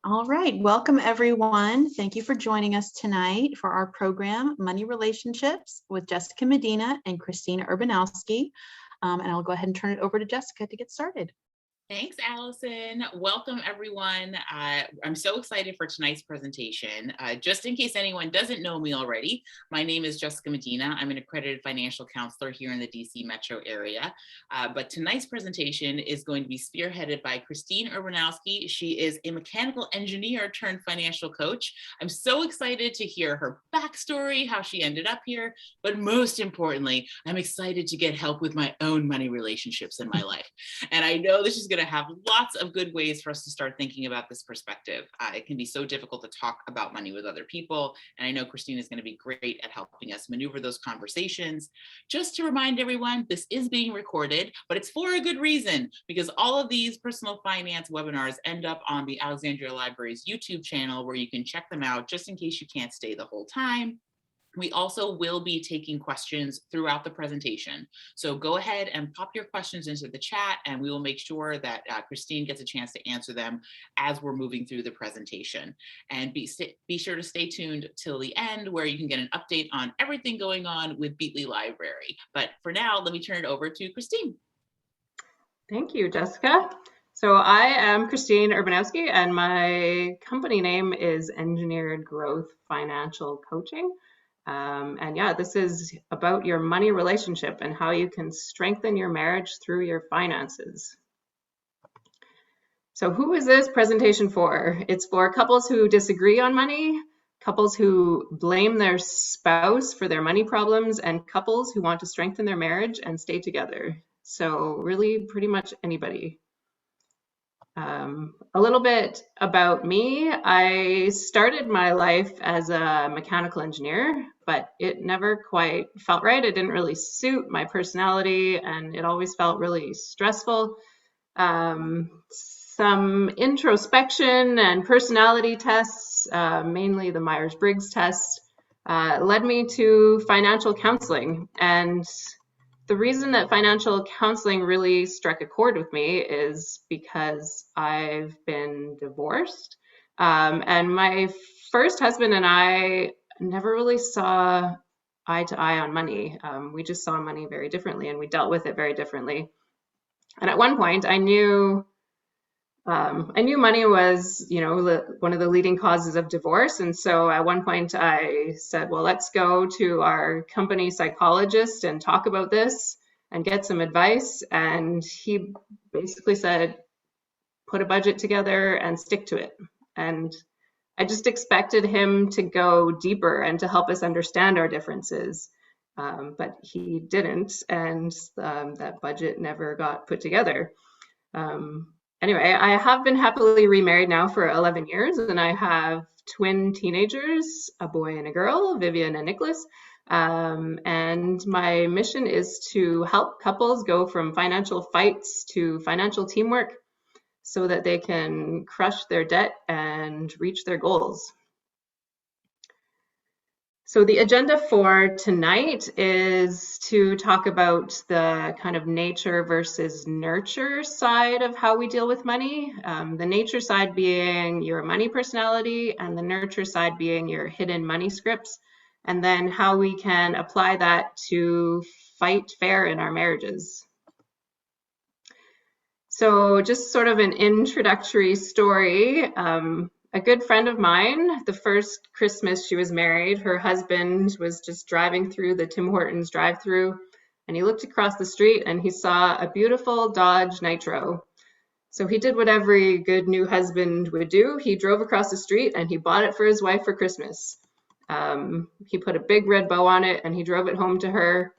All right, welcome everyone. Thank you for joining us tonight for our program, Money Relationships with Jessica Medina and Christine Urbanowski. And I'll go ahead and turn it over to Jessica to get started. Thanks, Allison. Welcome, everyone. I'm so excited for tonight's presentation. Just in case anyone doesn't know me already, my name is Jessica Medina. I'm an accredited financial counselor here in the DC metro area. But tonight's presentation is going to be spearheaded by Christine Urbanowski. She is a mechanical engineer turned financial coach. I'm so excited to hear her backstory, how she ended up here. But most importantly, I'm excited to get help with my own money relationships in my life. And I know this is going to have lots of good ways for us to start thinking about this perspective. It can be so difficult to talk about money with other people. And I know Christine is going to be great at helping us maneuver those conversations. Just to remind everyone, this is being recorded, but it's for a good reason, because all of these personal finance webinars end up on the Alexandria Library's YouTube channel, where you can check them out just in case you can't stay the whole time. We also will be taking questions throughout the presentation. So go ahead and pop your questions into the chat, and we will make sure that Christine gets a chance to answer them as we're moving through the presentation. And be sure to stay tuned till the end, where you can get an update on everything going on with Beatley Library. But for now, let me turn it over to Christine. Thank you, Jessica. So I am Christine Urbanowski, and my company name is Engineered Growth Financial Coaching. And yeah, this is about your money relationship and how you can strengthen your marriage through your finances. So who is this presentation for? It's for couples who disagree on money, couples who blame their spouse for their money problems, and couples who want to strengthen their marriage and stay together. So really pretty much anybody. A little bit about me. I started my life as a mechanical engineer, but it never quite felt right. It didn't really suit my personality, and it always felt really stressful. Some introspection and personality tests, mainly the Myers-Briggs test, led me to financial counseling. And the reason that financial counseling really struck a chord with me is because I've been divorced. And my first husband and I never really saw eye to eye on money. We just saw money very differently, and we dealt with it very differently. And at one point, I knew money was, one of the leading causes of divorce. And so at one point I said, well, let's go to our company psychologist and talk about this and get some advice. And he basically said, put a budget together and stick to it. And I just expected him to go deeper and to help us understand our differences. But he didn't, and that budget never got put together. Anyway, I have been happily remarried now for 11 years, and I have twin teenagers, a boy and a girl, Vivian and Nicholas. And my mission is to help couples go from financial fights to financial teamwork so that they can crush their debt and reach their goals. So the agenda for tonight is to talk about the kind of nature versus nurture side of how we deal with money. The nature side being your money personality, and the nurture side being your hidden money scripts, and then how we can apply that to fight fair in our marriages. So just sort of an introductory story. A good friend of mine, the first Christmas she was married, her husband was just driving through the Tim Hortons drive-through, and he looked across the street and he saw a beautiful Dodge Nitro. So he did what every good new husband would do. He drove across the street and he bought it for his wife for Christmas. He put a big red bow on it and he drove it home to her.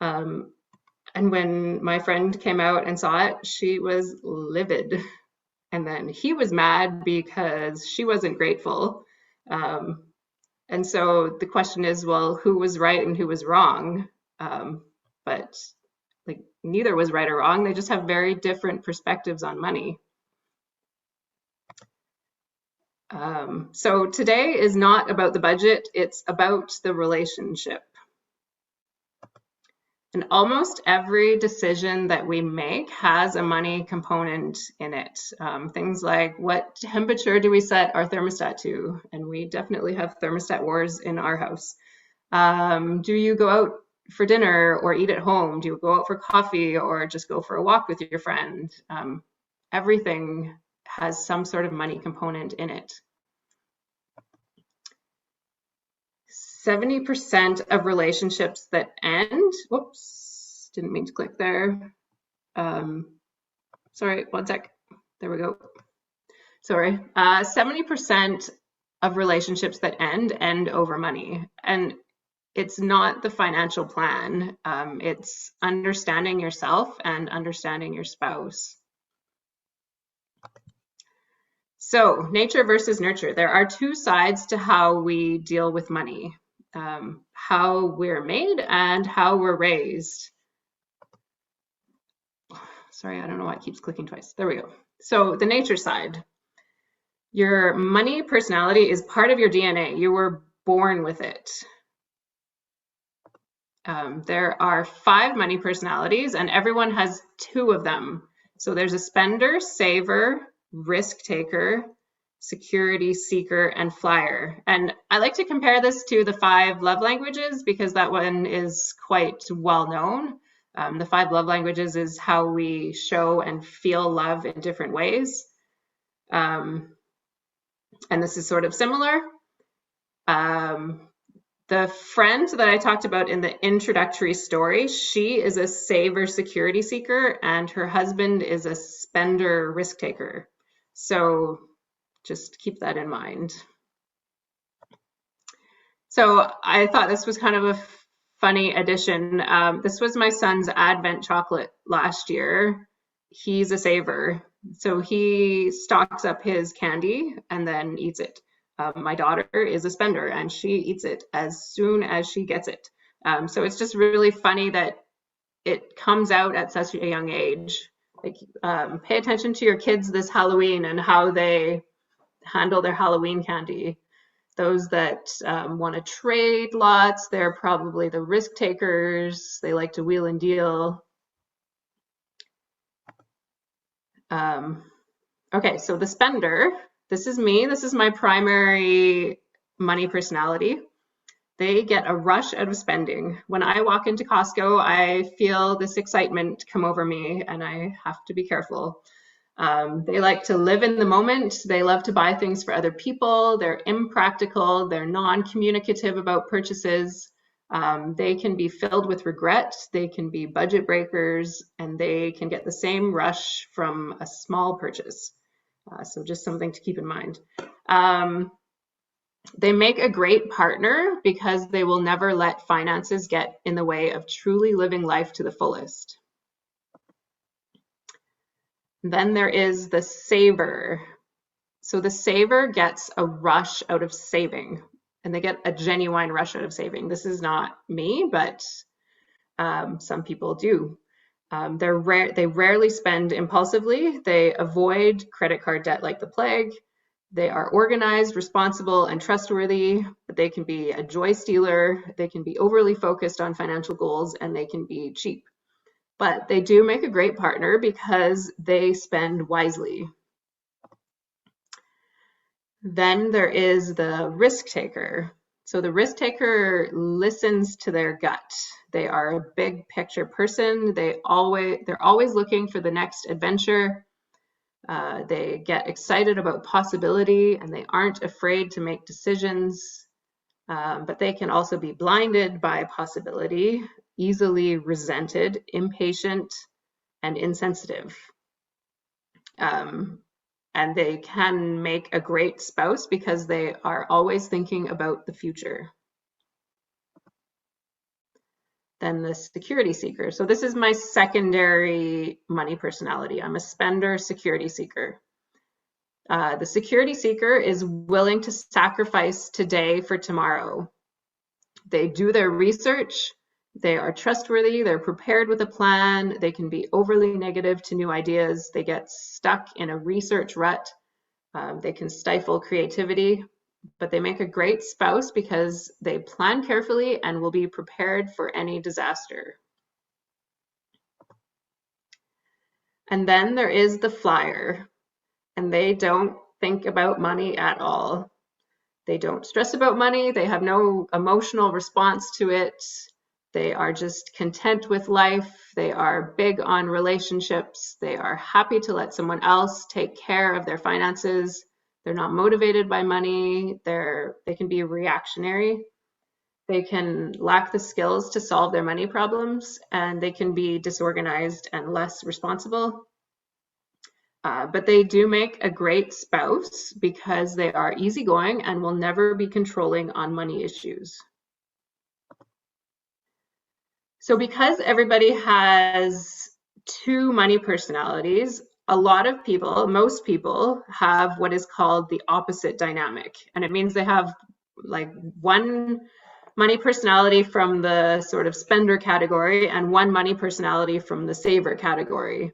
And when my friend came out and saw it, she was livid. And then he was mad because she wasn't grateful. And so the question is, well, who was right and who was wrong? But neither was right or wrong. They just have very different perspectives on money. So today is not about the budget, it's about the relationship. And almost every decision that we make has a money component in it. Things like, what temperature do we set our thermostat to? And we definitely have thermostat wars in our house. Do you go out for dinner or eat at home? Do you go out for coffee or just go for a walk with your friend? Everything has some sort of money component in it. 70% of relationships that end, whoops, didn't mean to click there. Sorry, one sec. There we go. Sorry. 70% of relationships that end over money. And it's not the financial plan. It's understanding yourself and understanding your spouse. So, nature versus nurture. There are two sides to how we deal with money. How we're made and how we're raised. Sorry, I don't know why it keeps clicking twice. There we go. So the nature side. Your money personality is part of your DNA. You were born with it. There are 5 money personalities and everyone has 2 of them. So there's a spender, saver, risk taker, security seeker, and flyer. And I like to compare this to the 5 love languages because that one is quite well known. The 5 love languages is how we show and feel love in different ways. And this is sort of similar. The friend that I talked about in the introductory story, she is a saver security seeker and her husband is a spender risk taker. So just keep that in mind. So I thought this was kind of a funny addition. This was my son's Advent chocolate last year. He's a saver. So he stocks up his candy and then eats it. My daughter is a spender and she eats it as soon as she gets it. So it's just really funny that it comes out at such a young age. Like, pay attention to your kids this Halloween and how they handle their Halloween candy. Those that want to trade lots, they're probably the risk takers. They like to wheel and deal. Okay, so the spender, this is me. This is my primary money personality. They get a rush out of spending. When I walk into Costco, I feel this excitement come over me and I have to be careful. They like to live in the moment. They love to buy things for other people. They're impractical. They're non-communicative about purchases. They can be filled with regret. They can be budget breakers, and they can get the same rush from a small purchase. So just something to keep in mind. They make a great partner because they will never let finances get in the way of truly living life to the fullest. Then there is the saver. So the saver gets a rush out of saving, and they get a genuine rush out of saving. This is not me, but some people do. They rarely spend impulsively. They avoid credit card debt like the plague. They are organized, responsible, and trustworthy, but they can be a joy stealer. They can be overly focused on financial goals, and they can be cheap. But they do make a great partner because they spend wisely. Then there is the risk taker. So the risk taker listens to their gut. They are a big picture person. They're always looking for the next adventure. They get excited about possibility and they aren't afraid to make decisions. But they can also be blinded by possibility, easily resented, impatient, and insensitive. And they can make a great spouse because they are always thinking about the future. Then the security seeker. So this is my secondary money personality. I'm a spender security seeker. The security seeker is willing to sacrifice today for tomorrow. They do their research. They are trustworthy. They're prepared with a plan. They can be overly negative to new ideas. They get stuck in a research rut. They can stifle creativity, but they make a great spouse because they plan carefully and will be prepared for any disaster. And then there is the flyer, and they don't think about money at all. They don't stress about money. They have no emotional response to it. They are just content with life. They are big on relationships. They are happy to let someone else take care of their finances. They're not motivated by money. They can be reactionary. They can lack the skills to solve their money problems, and they can be disorganized and less responsible. But they do make a great spouse because they are easygoing and will never be controlling on money issues. So because everybody has two money personalities, a lot of people, most people, have what is called the opposite dynamic. And it means they have like one money personality from the sort of spender category and one money personality from the saver category.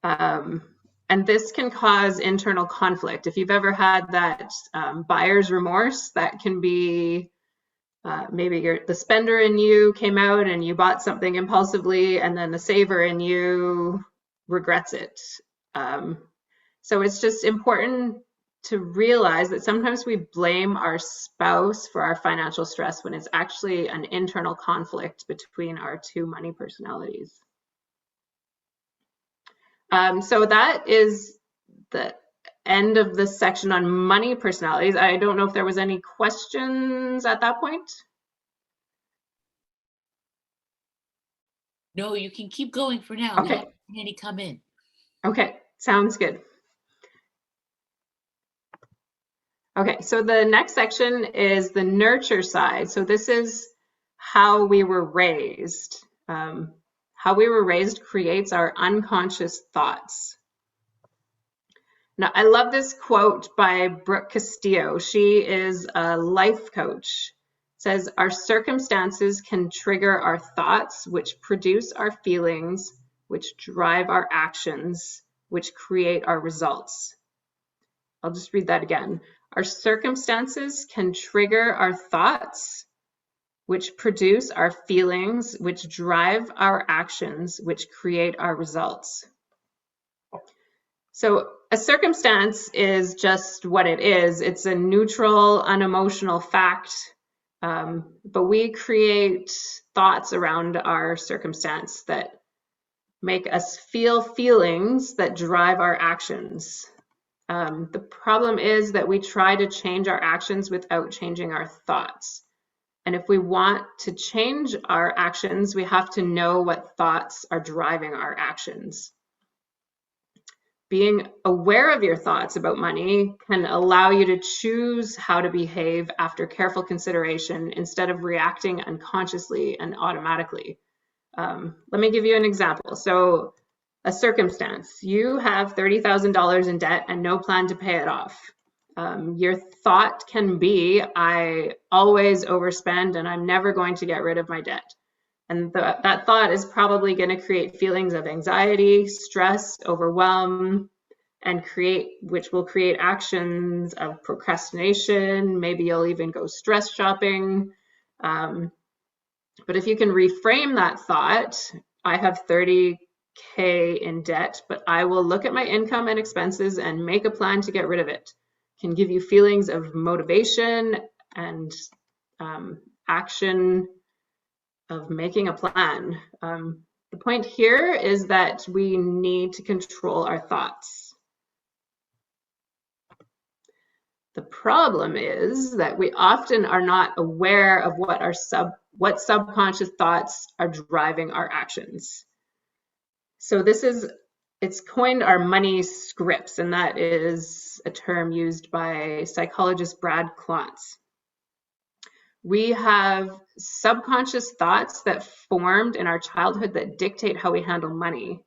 And this can cause internal conflict. If you've ever had that buyer's remorse, that can be maybe the spender in you came out and you bought something impulsively, and then the saver in you regrets it. So it's just important to realize that sometimes we blame our spouse for our financial stress when it's actually an internal conflict between our two money personalities. So that is the end of the section on money personalities. I don't know if there was any questions at that point. No, you can keep going for now. Okay. Any come in. Okay, sounds good. Okay, so the next section is the nurture side. So this is how we were raised. How we were raised creates our unconscious thoughts. Now, I love this quote by Brooke Castillo. She is a life coach. It says, our circumstances can trigger our thoughts, which produce our feelings, which drive our actions, which create our results. I'll just read that again. Our circumstances can trigger our thoughts, which produce our feelings, which drive our actions, which create our results. So a circumstance is just what it is. It's a neutral, unemotional fact, but we create thoughts around our circumstance that make us feel feelings that drive our actions. The problem is that we try to change our actions without changing our thoughts. And if we want to change our actions, we have to know what thoughts are driving our actions. Being aware of your thoughts about money can allow you to choose how to behave after careful consideration instead of reacting unconsciously and automatically. Let me give you an example. So a circumstance, you have $30,000 in debt and no plan to pay it off. Your thought can be, I always overspend and I'm never going to get rid of my debt. And that thought is probably going to create feelings of anxiety, stress, overwhelm, and which will create actions of procrastination. Maybe you'll even go stress shopping. But if you can reframe that thought, I have $30K in debt, but I will look at my income and expenses and make a plan to get rid of it. Can give you feelings of motivation and action of making a plan. The point here is that we need to control our thoughts. The problem is that we often are not aware of what subconscious thoughts are driving our actions. So it's coined our money scripts, and that is a term used by psychologist Brad Klontz. We have subconscious thoughts that formed in our childhood that dictate how we handle money.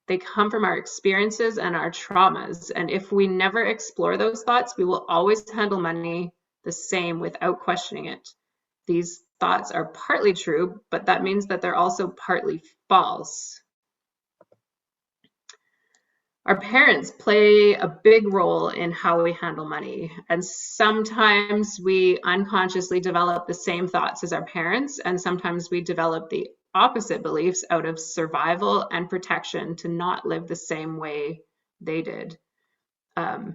They come from our experiences and our traumas. And if we never explore those thoughts, we will always handle money the same without questioning it. These thoughts are partly true, but that means that they're also partly false. Our parents play a big role in how we handle money, and sometimes we unconsciously develop the same thoughts as our parents, and sometimes we develop the opposite beliefs out of survival and protection to not live the same way they did.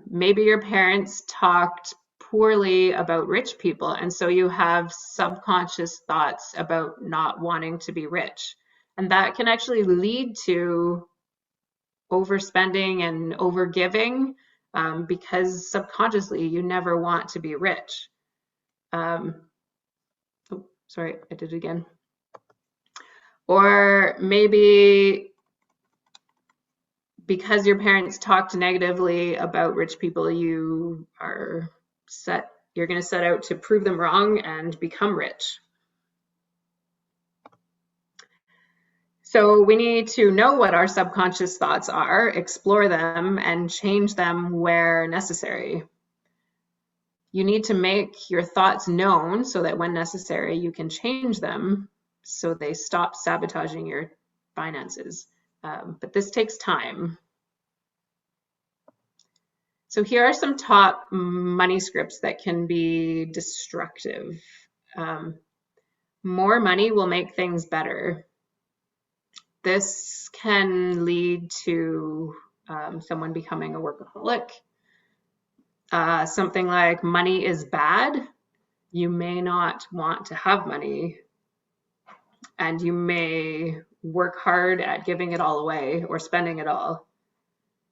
Maybe your parents talked poorly about rich people, and so you have subconscious thoughts about not wanting to be rich. And that can actually lead to overspending and overgiving because subconsciously you never want to be rich. Oh, sorry, I did it again. Or maybe because your parents talked negatively about rich people, you're going to set out to prove them wrong and become rich. So we need to know what our subconscious thoughts are, explore them, and change them where necessary. You need to make your thoughts known so that when necessary, you can change them so they stop sabotaging your finances. But this takes time. So here are some top money scripts that can be destructive. More money will make things better. This can lead to someone becoming a workaholic. Something like money is bad. You may not want to have money, and you may work hard at giving it all away or spending it all.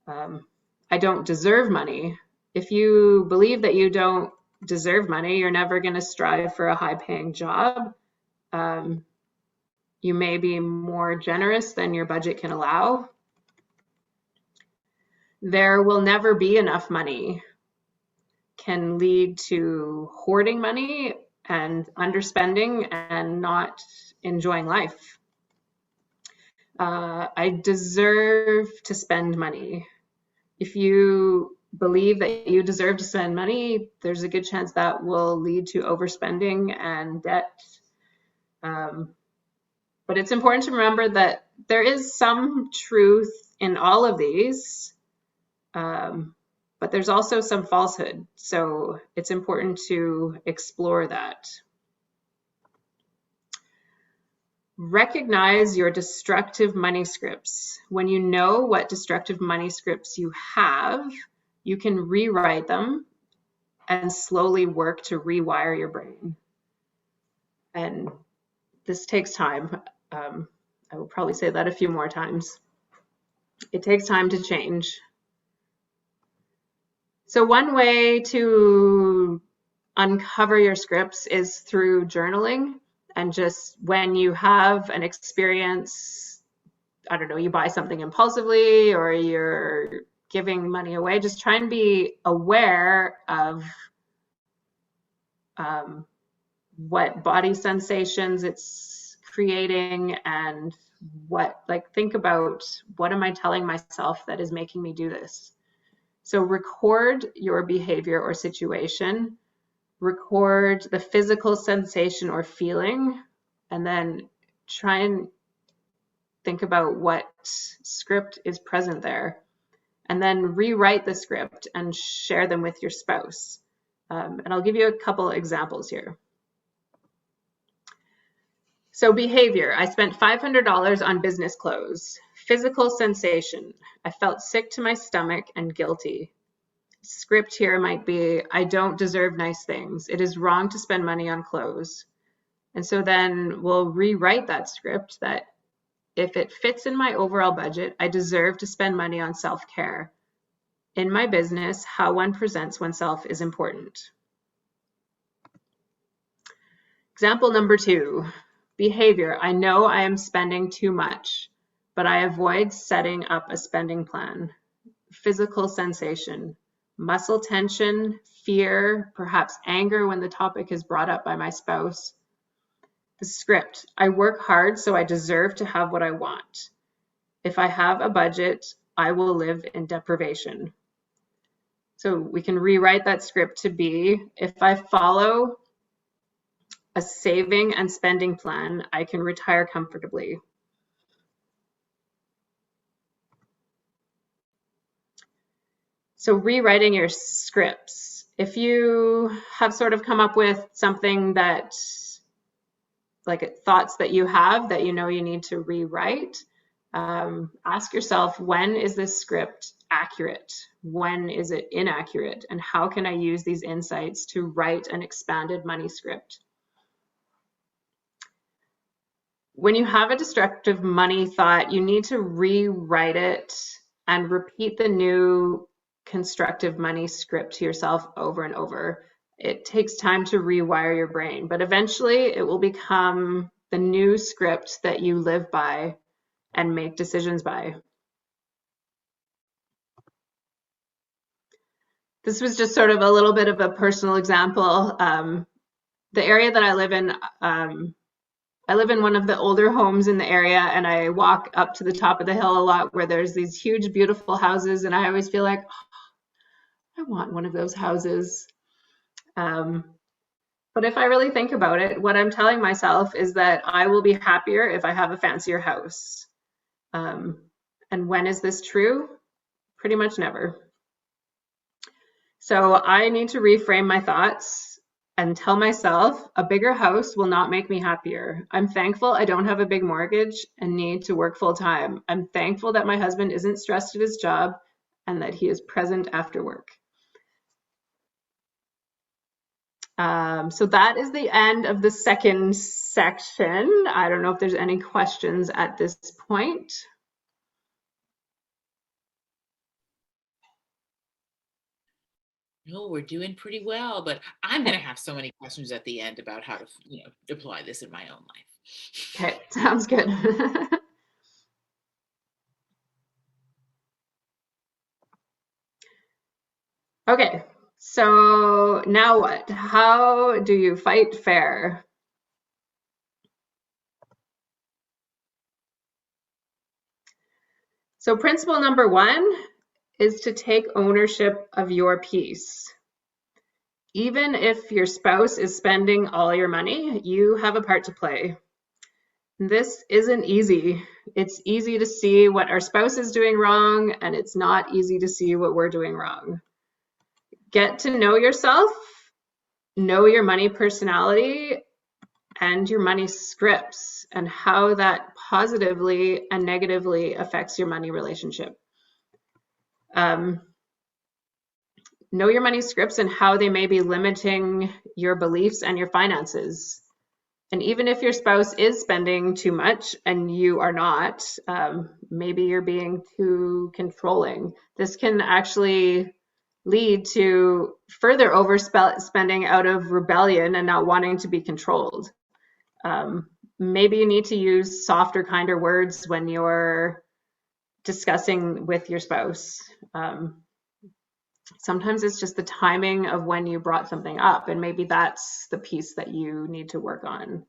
I don't deserve money. If you believe that you don't deserve money, you're never going to strive for a high-paying job. You may be more generous than your budget can allow. There will never be enough money can lead to hoarding money and underspending and not enjoying life. I deserve to spend money. If you believe that you deserve to spend money, there's a good chance that will lead to overspending and debt. But it's important to remember that there is some truth in all of these, but there's also some falsehood. So it's important to explore that. Recognize your destructive money scripts. When you know what destructive money scripts you have, you can rewrite them and slowly work to rewire your brain. And this takes time. I will probably say that a few more times. It takes time to change. So one way to uncover your scripts is through journaling. And just when you have an experience, I don't know, you buy something impulsively or you're giving money away, just try and be aware of what body sensations it's creating and think about what am I telling myself that is making me do this. So record your behavior or situation, record the physical sensation or feeling, and then try and think about what script is present there. And then rewrite the script and share them with your spouse. And I'll give you a couple examples here. So behavior, I spent $500 on business clothes. Physical sensation, I felt sick to my stomach and guilty. Script here might be, I don't deserve nice things. It is wrong to spend money on clothes. And so then we'll rewrite that script that if it fits in my overall budget, I deserve to spend money on self-care. In my business, how one presents oneself is important. Example number 2, behavior. I know I am spending too much, but I avoid setting up a spending plan. Physical sensation, muscle tension, fear, perhaps anger when the topic is brought up by my spouse. The script, I work hard, so I deserve to have what I want. If I have a budget, I will live in deprivation. So we can rewrite that script to be, if I follow a saving and spending plan, I can retire comfortably. So rewriting your scripts. If you have sort of come up with something that, like thoughts that you have that you know you need to rewrite, ask yourself, when is this script accurate? When is it inaccurate? And how can I use these insights to write an expanded money script? When you have a destructive money thought, you need to rewrite it and repeat the new constructive money script to yourself over and over. It takes time to rewire your brain, but eventually it will become the new script that you live by and make decisions by. This was just sort of a little bit of a personal example. The area that I live in one of the older homes in the area, and I walk up to the top of the hill a lot where there's these huge, beautiful houses, and I always feel like, oh, I want one of those houses. But if I really think about it, what I'm telling myself is that I will be happier if I have a fancier house. And when is this true? Pretty much never. So I need to reframe my thoughts and tell myself a bigger house will not make me happier. I'm thankful I don't have a big mortgage and need to work full time. I'm thankful that my husband isn't stressed at his job and that he is present after work. So that is the end of the second section. I don't know if there's any questions at this point. No, we're doing pretty well, but I'm going to have so many questions at the end about how to, apply this in my own life. Okay, sounds good. Okay, so now what? How do you fight fair? So principle number 1 is to take ownership of your piece. Even if your spouse is spending all your money, you have a part to play. This isn't easy. It's easy to see what our spouse is doing wrong, and it's not easy to see what we're doing wrong. Get to know yourself, know your money personality, and your money scripts, and how that positively and negatively affects your money relationship. Know your money scripts and how they may be limiting your beliefs and your finances. And even if your spouse is spending too much and you are not, maybe you're being too controlling. This can actually lead to further overspending out of rebellion and not wanting to be controlled. Maybe you need to use softer, kinder words when you're discussing with your spouse. Sometimes it's just the timing of when you brought something up, and maybe that's the piece that you need to work on.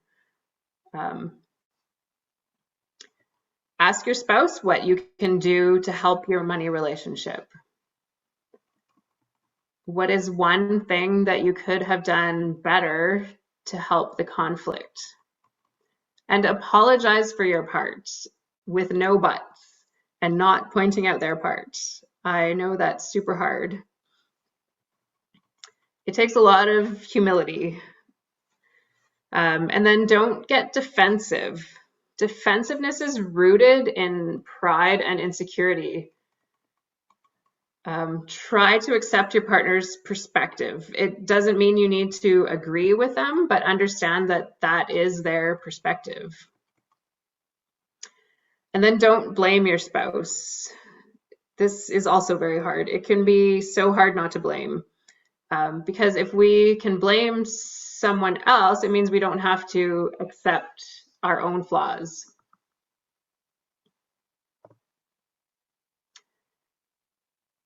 Ask your spouse what you can do to help your money relationship. What is one thing that you could have done better to help the conflict? And apologize for your part with no buts and not pointing out their part. I know that's super hard. It takes a lot of humility. And then don't get defensive. Defensiveness is rooted in pride and insecurity. Try to accept your partner's perspective. It doesn't mean you need to agree with them, but understand that that is their perspective. And then don't blame your spouse. This is also very hard. It can be so hard not to blame. Because if we can blame someone else, it means we don't have to accept our own flaws.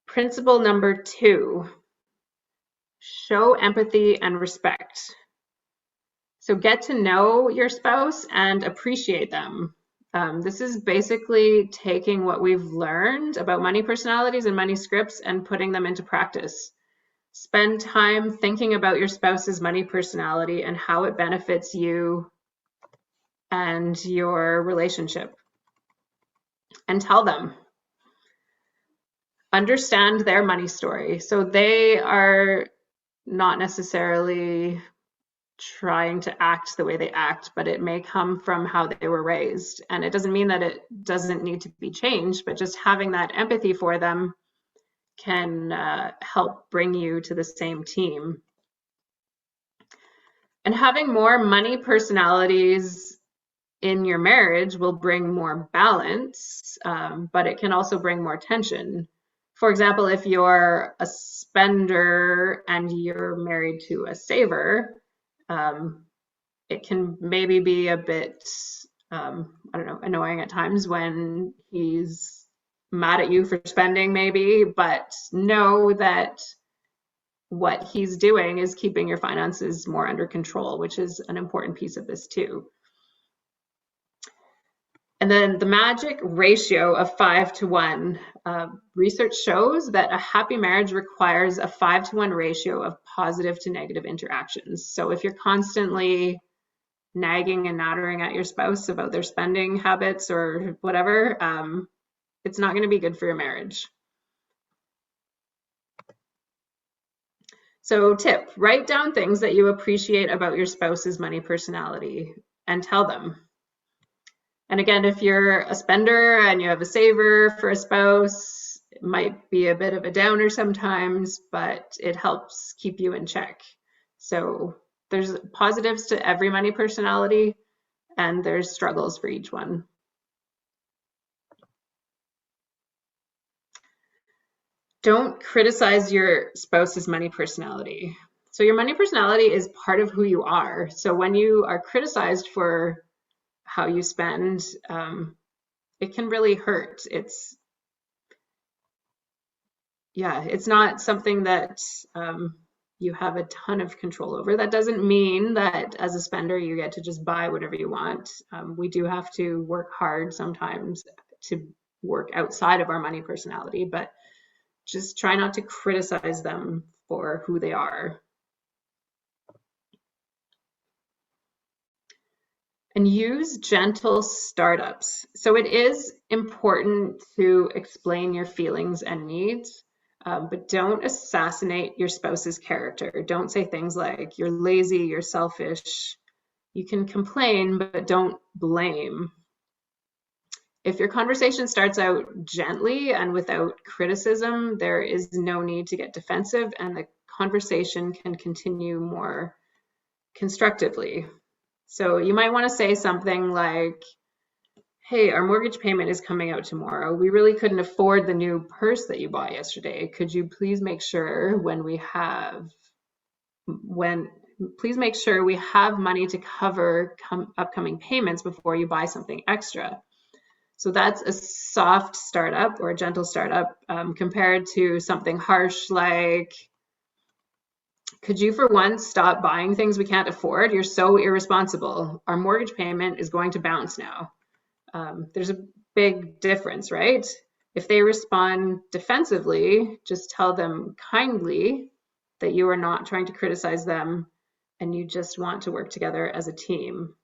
Principle number 2, show empathy and respect. So get to know your spouse and appreciate them. This is basically taking what we've learned about money personalities and money scripts and putting them into practice. Spend time thinking about your spouse's money personality and how it benefits you and your relationship. And tell them. Understand their money story. So they are not necessarily trying to act the way they act, but it may come from how they were raised. And it doesn't mean that it doesn't need to be changed, but just having that empathy for them can help bring you to the same team. And having more money personalities in your marriage will bring more balance, but it can also bring more tension. For example, if you're a spender and you're married to a saver, it can maybe be a bit, I don't know, annoying at times when he's mad at you for spending maybe, but know that what he's doing is keeping your finances more under control, which is an important piece of this too. And then the magic ratio of 5-to-1. Research shows that a happy marriage requires a 5-to-1 ratio of positive to negative interactions. So if you're constantly nagging and nattering at your spouse about their spending habits or whatever, it's not going to be good for your marriage. So tip, write down things that you appreciate about your spouse's money personality and tell them. And again, if you're a spender and you have a saver for a spouse, it might be a bit of a downer sometimes, but it helps keep you in check. So there's positives to every money personality, and there's struggles for each one. Don't criticize your spouse's money personality. So your money personality is part of who you are. So when you are criticized for how you spend, it can really hurt. It's not something that you have a ton of control over. That doesn't mean that as a spender you get to just buy whatever you want. We do have to work hard sometimes to work outside of our money personality, but just try not to criticize them for who they are. And use gentle startups. So it is important to explain your feelings and needs, but don't assassinate your spouse's character. Don't say things like, you're lazy, you're selfish. You can complain, but don't blame. If your conversation starts out gently and without criticism, there is no need to get defensive, and the conversation can continue more constructively. So you might want to say something like, hey, our mortgage payment is coming out tomorrow. We really couldn't afford the new purse that you bought yesterday. Could you please make sure we have money to cover upcoming payments before you buy something extra? So that's a soft startup or a gentle startup compared to something harsh like, could you for once stop buying things we can't afford? You're so irresponsible. Our mortgage payment is going to bounce now. There's a big difference, right? If they respond defensively, just tell them kindly that you are not trying to criticize them and you just want to work together as a team.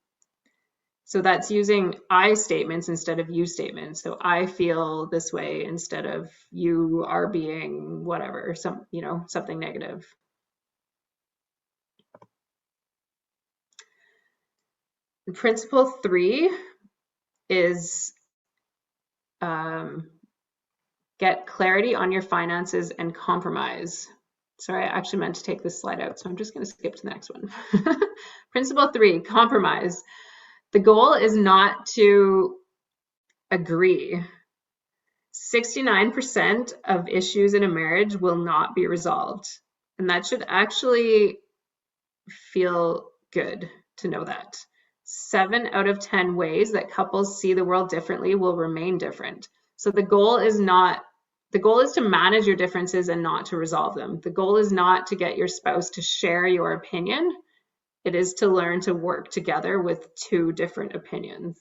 So that's using I statements instead of you statements. So I feel this way instead of you are being whatever, something negative. Principle 3 is get clarity on your finances and compromise. Sorry, I actually meant to take this slide out, so I'm just going to skip to the next one. Principle 3, compromise. The goal is not to agree. 69% of issues in a marriage will not be resolved, and that should actually feel good to know that. 7 out of 10 ways that couples see the world differently will remain different. So the goal is to manage your differences and not to resolve them. The goal is not to get your spouse to share your opinion. It is to learn to work together with 2 different opinions.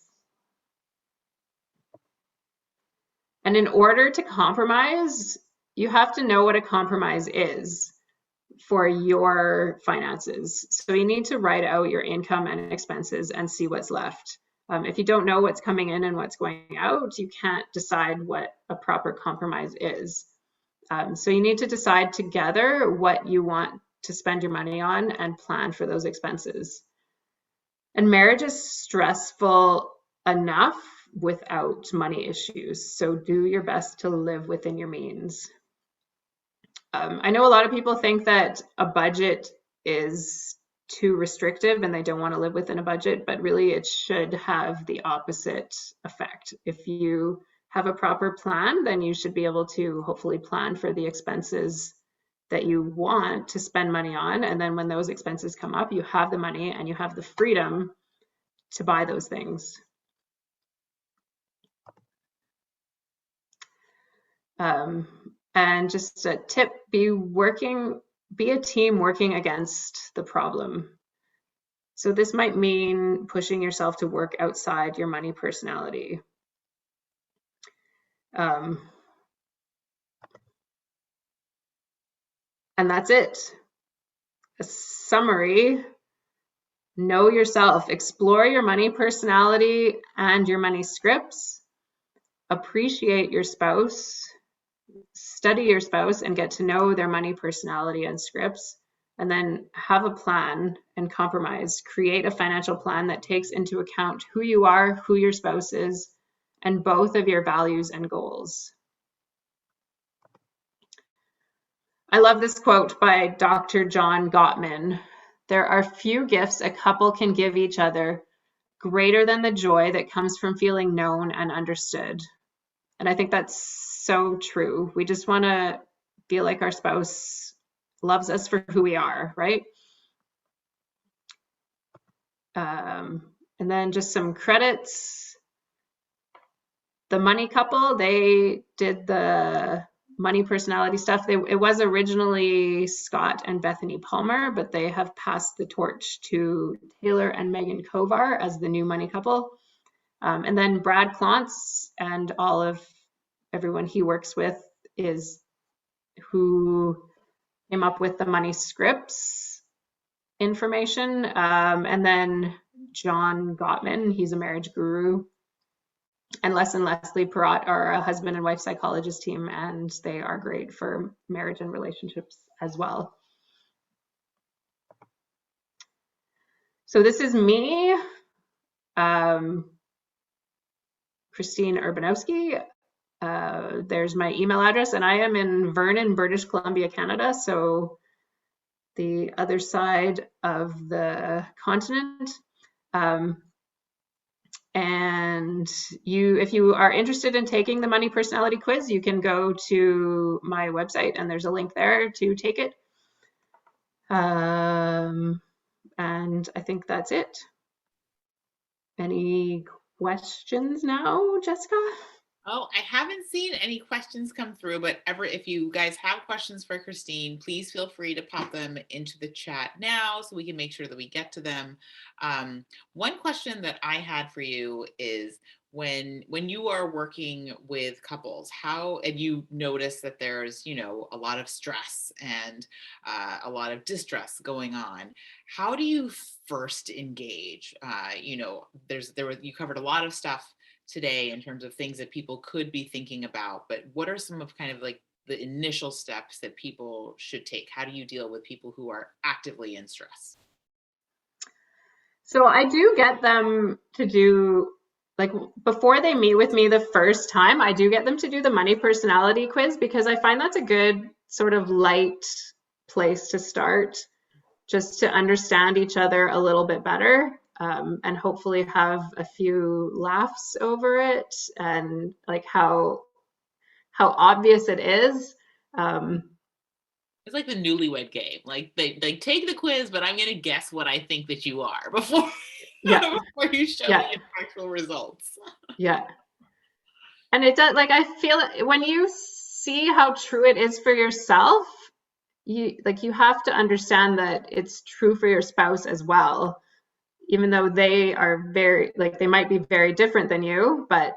And in order to compromise, you have to know what a compromise is for your finances. So you need to write out your income and expenses and see what's left. If you don't know what's coming in and what's going out, you can't decide what a proper compromise is. So you need to decide together what you want to spend your money on and plan for those expenses. And marriage is stressful enough without money issues. So do your best to live within your means. I know a lot of people think that a budget is too restrictive and they don't want to live within a budget, but really it should have the opposite effect. If you have a proper plan, then you should be able to hopefully plan for the expenses that you want to spend money on. And then when those expenses come up, you have the money and you have the freedom to buy those things. And just a tip, be a team working against the problem. So this might mean pushing yourself to work outside your money personality. And that's it. A summary: know yourself, explore your money personality and your money scripts, appreciate your spouse, study your spouse and get to know their money personality and scripts, and then have a plan and compromise. Create a financial plan that takes into account who you are, who your spouse is, and both of your values and goals. I love this quote by Dr. John Gottman. There are few gifts a couple can give each other greater than the joy that comes from feeling known and understood. And I think that's so true. We just want to feel like our spouse loves us for who we are, right? And then just some credits. The Money Couple, they did the money personality stuff. It was originally Scott and Bethany Palmer, but they have passed the torch to Taylor and Megan Kovar as the new Money Couple. And then Brad Klontz and all of everyone he works with is who came up with the money scripts information. And then John Gottman, he's a marriage guru. And Les and Leslie Perrott are a husband and wife psychologist team, and they are great for marriage and relationships as well. So this is me, Christine Urbanowski. There's my email address, and I am in Vernon, British Columbia, Canada, so the other side of the continent. And if you are interested in taking the money personality quiz, you can go to my website and there's a link there to take it. And I think that's it. Any questions now, Jessica? Oh, I haven't seen any questions come through, but if you guys have questions for Christine, please feel free to pop them into the chat now so we can make sure that we get to them. One question that I had for you is when you are working with couples, and you notice that there's, a lot of stress and a lot of distress going on, how do you first engage? You covered a lot of stuff today in terms of things that people could be thinking about, but what are some of kind of like the initial steps that people should take? How do you deal with people who are actively in stress? So I do get them to do, like, before they meet with me the first time, I do get them to do the money personality quiz, because I find that's a good sort of light place to start, just to understand each other a little bit better. And hopefully have a few laughs over it, and like how obvious it is. It's like the newlywed game. Like they take the quiz, but I'm going to guess what I think that you are before you show me your actual results. Yeah. And it does, like, I feel when you see how true it is for yourself, you have to understand that it's true for your spouse as well. Even though they are they might be very different than you, but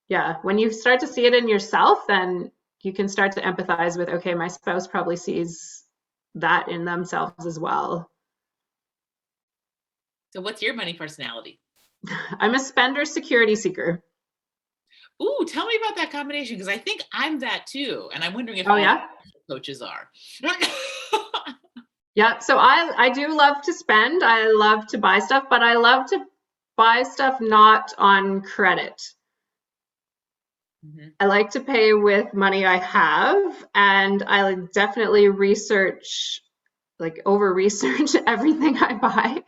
yeah, when you start to see it in yourself, then you can start to empathize with, okay, my spouse probably sees that in themselves as well. So what's your money personality? I'm a spender security seeker. Ooh, tell me about that combination, because I think I'm that too. And I'm wondering if all coaches are. Yeah, so I do love to spend. I love to buy stuff, but I love to buy stuff not on credit. Mm-hmm. I like to pay with money I have, and I definitely research, like over research everything I buy.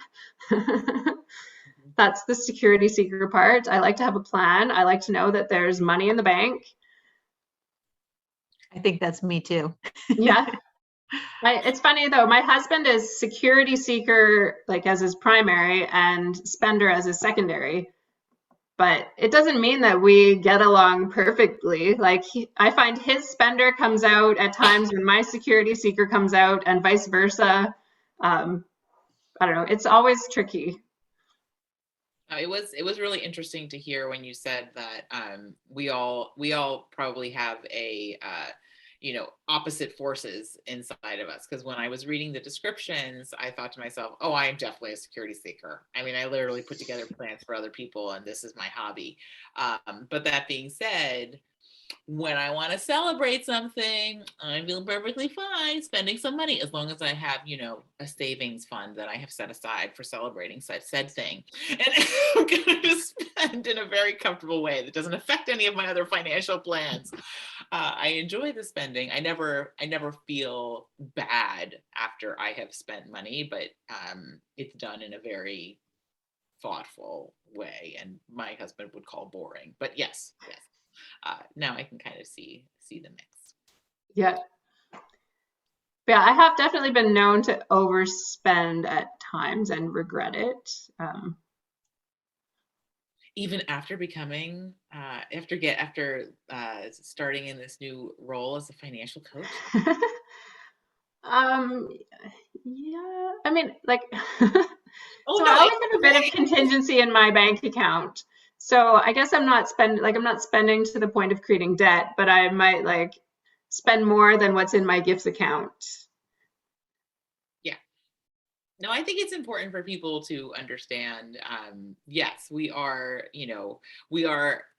That's the security seeker part. I like to have a plan. I like to know that there's money in the bank. I think that's me too. Yeah. It's funny though, my husband is security seeker like as his primary and spender as his secondary. But it doesn't mean that we get along perfectly. Like I find his spender comes out at times when my security seeker comes out, and vice versa. I don't know. It's always tricky. It was really interesting to hear when you said that we all probably have a opposite forces inside of us, because when I was reading the descriptions, I thought to myself, oh, I am definitely a security seeker. I mean, I literally put together plans for other people, and this is my hobby. But that being said, when I want to celebrate something, I feel perfectly fine spending some money, as long as I have, a savings fund that I have set aside for celebrating said thing. And I'm going to spend in a very comfortable way that doesn't affect any of my other financial plans. I enjoy the spending. I never feel bad after I have spent money, but it's done in a very thoughtful way, and my husband would call boring. But yes. Now I can kind of see the mix. Yeah. Yeah, I have definitely been known to overspend at times and regret it. Even after becoming, after starting in this new role as a financial coach. Yeah, I mean, like, Oh, so no, I always have a bit of contingency in my bank account. So I guess I'm not spending to the point of creating debt, but I might like spend more than what's in my gifts account. Yeah. No, I think it's important for people to understand. Yes, we are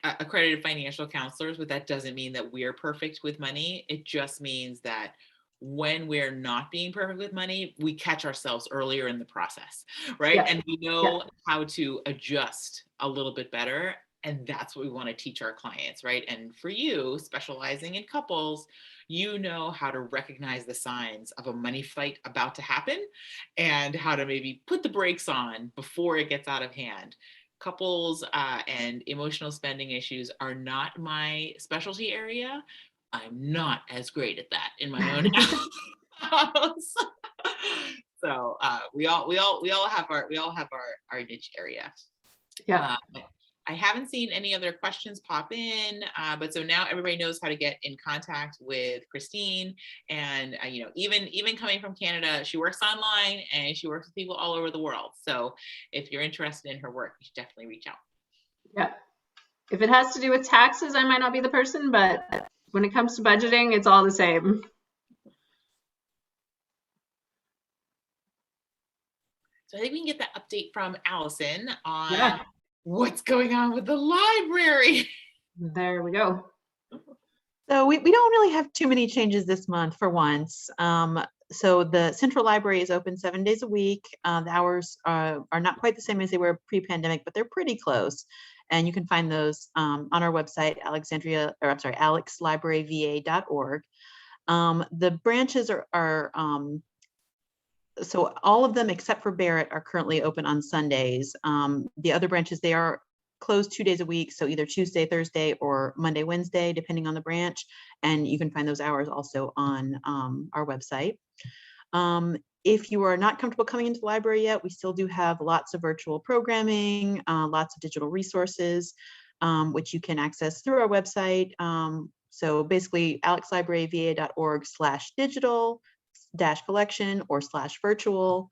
accredited financial counselors, but that doesn't mean that we're perfect with money. It just means that when we're not being perfect with money, we catch ourselves earlier in the process, right? Yeah. And we know how to adjust a little bit better. And that's what we want to teach our clients, right? And for you, specializing in couples, you know how to recognize the signs of a money fight about to happen and how to maybe put the brakes on before it gets out of hand. Couples and emotional spending issues are not my specialty area. I'm not as great at that in my own house. So we all have our niche area. Yeah. I haven't seen any other questions pop in, but so now everybody knows how to get in contact with Christine. And even coming from Canada, she works online and she works with people all over the world. So if you're interested in her work, you should definitely reach out. Yeah. If it has to do with taxes, I might not be the person, but when it comes to budgeting, it's all the same. So I think we can get that update from Allison on what's going on with the library. There we go. So we don't really have too many changes this month for once. So the Central Library is open 7 days a week. The hours are not quite the same as they were pre-pandemic, but they're pretty close. And you can find those on our website, alexlibraryva.org. The branches are so all of them except for Barrett are currently open on Sundays. The other branches, they are closed 2 days a week, so either Tuesday, Thursday, or Monday, Wednesday, depending on the branch. And you can find those hours also on our website. If you are not comfortable coming into the library yet, we still do have lots of virtual programming, lots of digital resources, which you can access through our website. So basically, alexlibraryva.org/digital-collection or /virtual.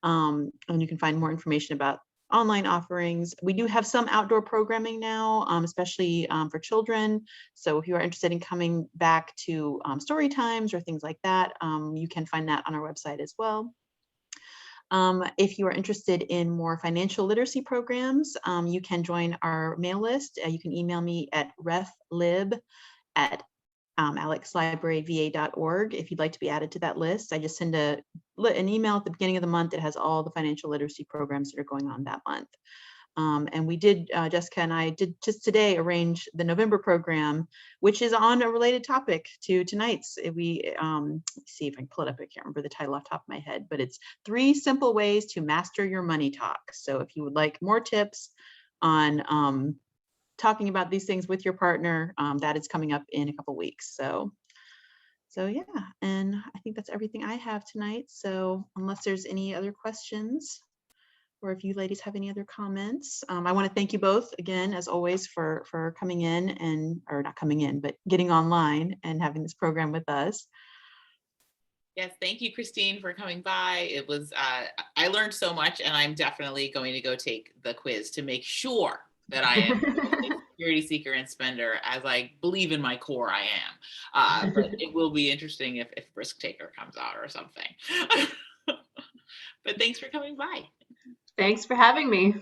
And you can find more information about online offerings. We do have some outdoor programming now, especially for children. So if you are interested in coming back to story times or things like that, you can find that on our website as well. If you are interested in more financial literacy programs, you can join our mail list. You can email me at reflib@untitled alexlibraryva.org if you'd like to be added to that list. I just send an email at the beginning of the month that has all the financial literacy programs that are going on that month. And we did, Jessica and I did just today arrange the November program, which is on a related topic to tonight's. Let's see if I can pull it up. I can't remember the title off the top of my head, but it's 3 Simple Ways to Master Your Money Talk. So if you would like more tips on talking about these things with your partner, that is coming up in a couple weeks. So yeah, and I think that's everything I have tonight. So unless there's any other questions, or if you ladies have any other comments, I want to thank you both again, as always, for coming in or not coming in, but getting online and having this program with us. Yes, thank you, Christine, for coming by. It was, I learned so much, and I'm definitely going to go take the quiz to make sure that I am a security seeker and spender, as I believe in my core I am. But it will be interesting if risk taker comes out or something. But thanks for coming by. Thanks for having me.